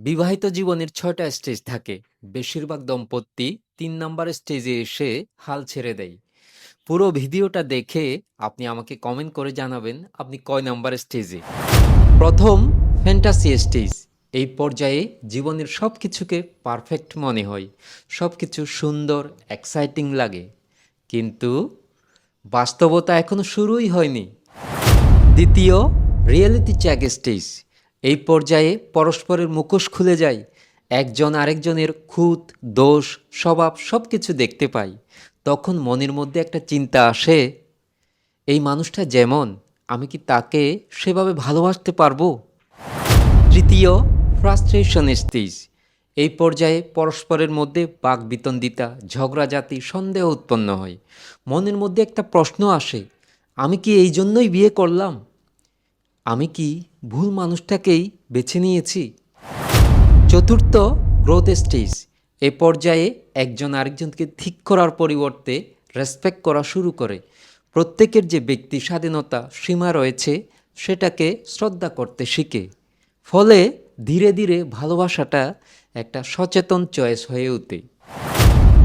বিবাহিত জীবনের ৬টা স্টেজ থাকে। বেশিরভাগ দম্পতি ৩ নাম্বার স্টেজে এসে হাল ছেড়ে দেয়। পুরো ভিডিওটা দেখে আপনি আমাকে কমেন্ট করে জানাবেন আপনি কয় নাম্বার স্টেজে। প্রথম, ফ্যান্টাসি স্টেজ। এই পর্যায়ে জীবনের সব কিছুকে পারফেক্ট মনে হয়, সব কিছু সুন্দর, এক্সাইটিং লাগে, কিন্তু বাস্তবতা এখনো শুরুই হয়নি। দ্বিতীয়, রিয়েলিটি চেক স্টেজ। এই পর্যায়ে পরস্পরের মুখোশ খুলে যায়, একজন আরেকজনের খুঁত, দোষ, স্বভাব সব কিছু দেখতে পাই। তখন মনের মধ্যে একটা চিন্তা আসে, এই মানুষটা যেমন, আমি কি তাকে সেভাবে ভালোবাসতে পারবো? তৃতীয়, ফ্রাস্ট্রেশন স্টেজ। এই পর্যায়ে পরস্পরের মধ্যে বাকবিতন্ডিতা, ঝগড়াঝাটি, সন্দেহ উৎপন্ন হয়। মনের মধ্যে একটা প্রশ্ন আসে, আমি কি এই জন্যই বিয়ে করলাম? আমি কি ভুল মানুষটাকেই বেছে নিয়েছি? চতুর্থ, গ্রোথ স্টেজ। এ পর্যায়ে একজন আরেকজনকে ঠিক করার পরিবর্তে রেসপেক্ট করা শুরু করে। প্রত্যেকের যে ব্যক্তি স্বাধীনতা, সীমা রয়েছে সেটাকে শ্রদ্ধা করতে শিখে। ফলে ধীরে ধীরে ভালোবাসাটা একটা সচেতন চয়েস হয়ে ওঠে।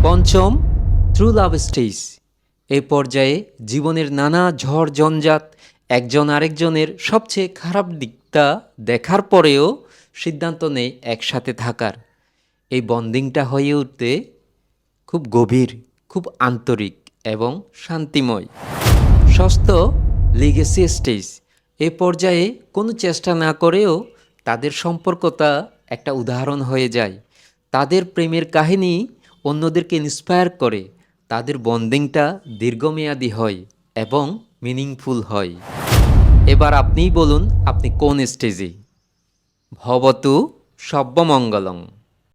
পঞ্চম, ট্রু লাভ স্টেজ। এ পর্যায়ে জীবনের নানা ঝড় ঝঞ্ঝাট, একজন আরেকজনের সবচেয়ে খারাপ দিকটা দেখার পরেও সিদ্ধান্ত নেয় একসাথে থাকার। এই বন্ডিংটা হয়ে উঠতে খুব গভীর, খুব আন্তরিক এবং শান্তিময়। ষষ্ঠ, লিগেসি স্টেজ। এ পর্যায়ে কোনো চেষ্টা না করেও তাদের সম্পর্কটা একটা উদাহরণ হয়ে যায়। তাদের প্রেমের কাহিনী অন্যদেরকে ইন্সপায়ার করে, তাদের বন্ডিংটা দীর্ঘমেয়াদী হয় এবং মিনিংফুল হয়। এবার আপনিই বলুন আপনি কোন স্টেজে। ভবতু সব্যমঙ্গলং।